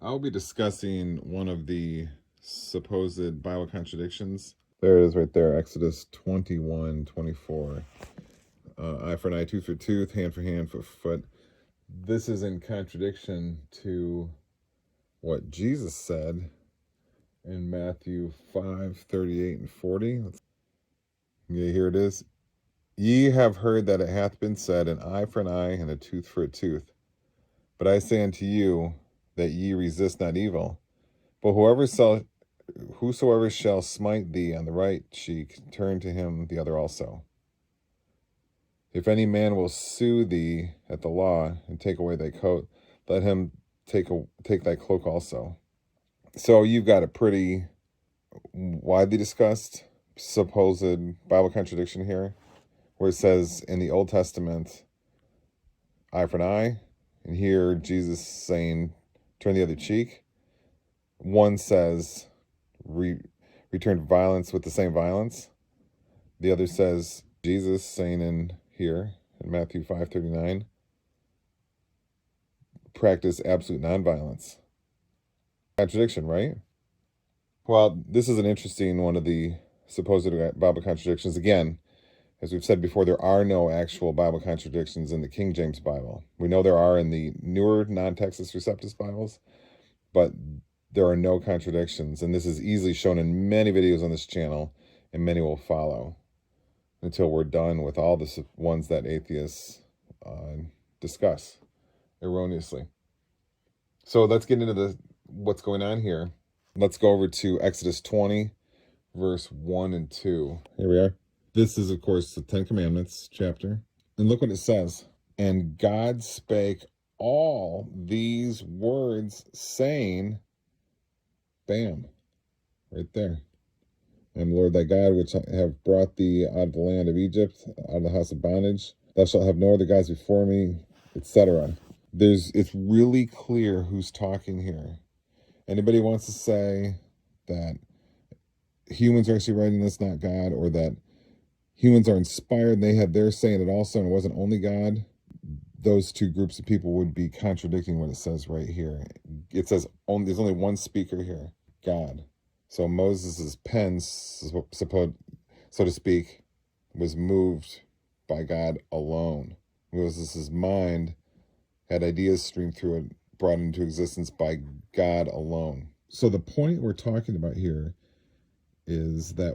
I'll be discussing one of the supposed Bible contradictions. There it is right there, Exodus 21:24. Eye for an eye, tooth for tooth, hand for hand, foot for foot. This is in contradiction to what Jesus said in Matthew 5:38 and 40. Yeah, here it is. Ye have heard that it hath been said, an eye for an eye, and a tooth for a tooth. But I say unto you, that ye resist not evil. But whosoever shall smite thee on the right cheek, turn to him the other also. If any man will sue thee at the law, and take away thy coat, let him take thy cloak also. So you've got a pretty widely discussed supposed Bible contradiction here, where it says in the Old Testament, eye for an eye, and here Jesus saying, turn the other cheek. One says, return violence with the same violence. The other says, Jesus saying in here, in Matthew 5:39, practice absolute nonviolence. Contradiction, right? Well, this is an interesting one of the supposed Bible contradictions. Again, as we've said before, there are no actual Bible contradictions in the King James Bible. We know there are in the newer non-Textus Receptus Bibles, but there are no contradictions. And this is easily shown in many videos on this channel, and many will follow until we're done with all the ones that atheists discuss erroneously. So let's get into what's going on here. Let's go over to Exodus 20, verse 1 and 2. Here we are. This is, of course, the Ten Commandments chapter. And look what it says. And God spake all these words, saying, bam, right there. I am Lord thy God, which have brought thee out of the land of Egypt, out of the house of bondage. Thou shalt have no other gods before me, etc. It's really clear who's talking here. Anybody wants to say that humans are actually writing this, not God, or that humans are inspired and they're saying it also and it wasn't only God, those two groups of people would be contradicting what it says right here. It says there's only one speaker here, God. So Moses' pen, so to speak, was moved by God alone. Moses' mind had ideas streamed through it, brought into existence by God alone. So the point we're talking about here is that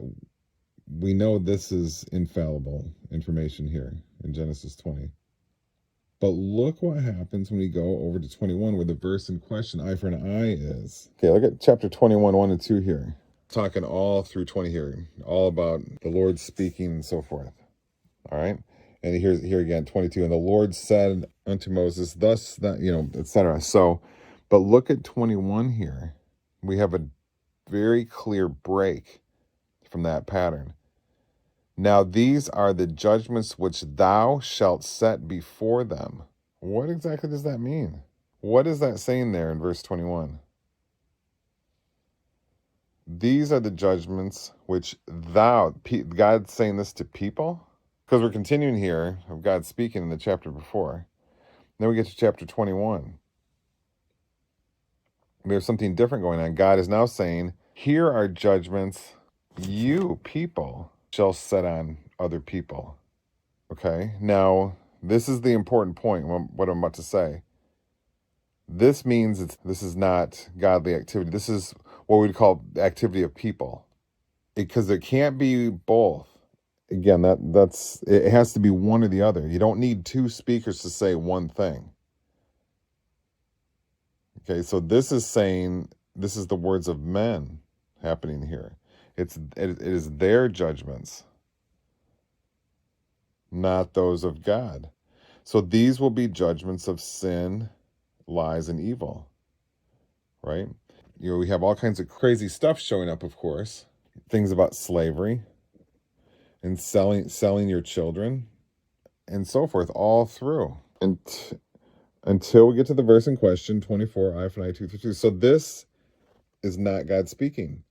we know this is infallible information here in Genesis 20. But look what happens when we go over to 21, where the verse in question, eye for an eye, is. Okay, look at chapter 21, 1 and 2 here. Talking all through 20 here, all about the Lord speaking and so forth. All right? And here again, 22. And the Lord said unto Moses, thus, that, etc. So, but look at 21 here. We have a very clear break from that pattern. Now these are the judgments which thou shalt set before them. What exactly does that mean? What is that saying there in verse 21? These are the judgments which God's saying this to people? Because we're continuing here of God speaking in the chapter before. Then we get to chapter 21. We have something different going on. God is now saying, here are judgments you people shall set on other people. Okay, now this is the important point, what I'm about to say. This means this is not godly activity. This is what we'd call the activity of people. Because it can't be both. Again, it has to be one or the other. You don't need two speakers to say one thing. Okay, so this is saying, this is the words of men happening here. It is their judgments, not those of God. So these will be judgments of sin, lies, and evil, right? We have all kinds of crazy stuff showing up, of course. Things about slavery and selling your children and so forth, all through. And until we get to the verse in question, 24, eye for an eye, tooth for tooth. So this is not God speaking.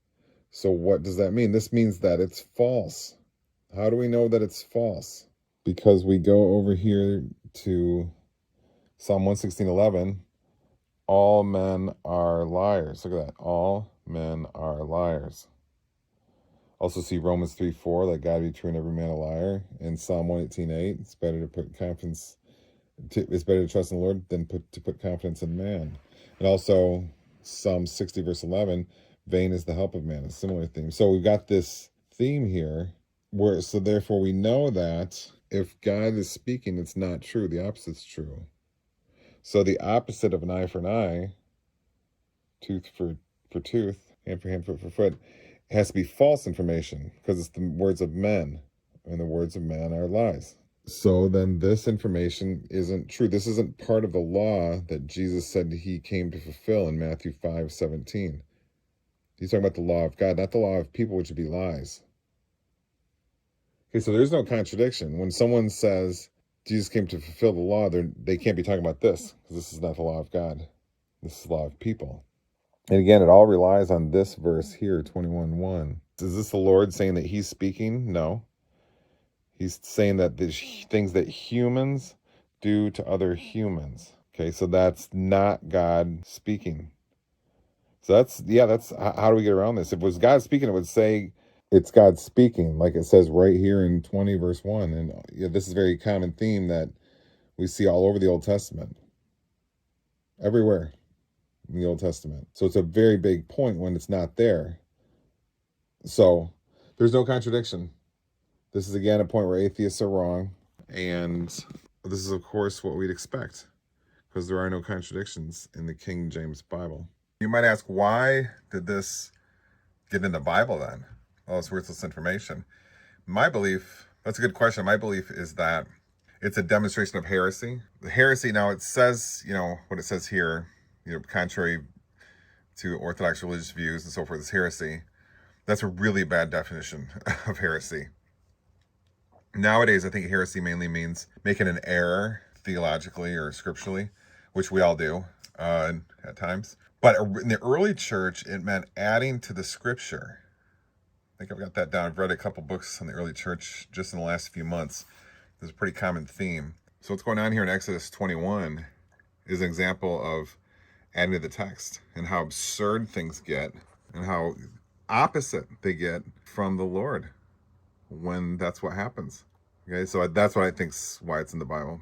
So what does that mean? This means that it's false. How do we know that it's false? Because we go over here to Psalm 116:11, all men are liars. Look at that. All men are liars. Also see Romans 3:4, let God be true and every man a liar. In Psalm 118:8, it's better to put confidence, it's better to trust in the Lord than to put confidence in man. And also Psalm 60 verse 11, vain is the help of man, a similar theme. So we've got this theme here where, so therefore we know that if God is speaking, it's not true. The opposite's true. So the opposite of an eye for an eye, tooth for tooth, hand for hand, foot for foot, has to be false information because it's the words of men, and the words of man are lies. So then this information isn't true. This isn't part of the law that Jesus said he came to fulfill in Matthew 5:17. He's talking about the law of God, not the law of people, which would be lies. Okay, so there's no contradiction. When someone says Jesus came to fulfill the law, they can't be talking about this, because this is not the law of God. This is the law of people. And again, it all relies on this verse here, 21:1. Is this the Lord saying that he's speaking? No. He's saying that there's things that humans do to other humans. Okay, so that's not God speaking. So that's how do we get around this? If it was God speaking, it would say it's God speaking, like it says right here in 20 verse 1. And this is a very common theme that we see all over the Old Testament. Everywhere in the Old Testament. So it's a very big point when it's not there. So there's no contradiction. This is again a point where atheists are wrong. And this is, of course, what we'd expect, because there are no contradictions in the King James Bible. You might ask, why did this get in the Bible then? All this worthless information. My belief, that's a good question. My belief is that it's a demonstration of heresy. The heresy, now it says, what it says here, contrary to Orthodox religious views and so forth, is heresy. That's a really bad definition of heresy. Nowadays, I think heresy mainly means making an error theologically or scripturally, which we all do at times. But in the early church, it meant adding to the scripture. I think I've got that down. I've read a couple books on the early church just in the last few months. There's a pretty common theme. So what's going on here in Exodus 21 is an example of adding to the text and how absurd things get and how opposite they get from the Lord when that's what happens. Okay, so that's what I think's why it's in the Bible.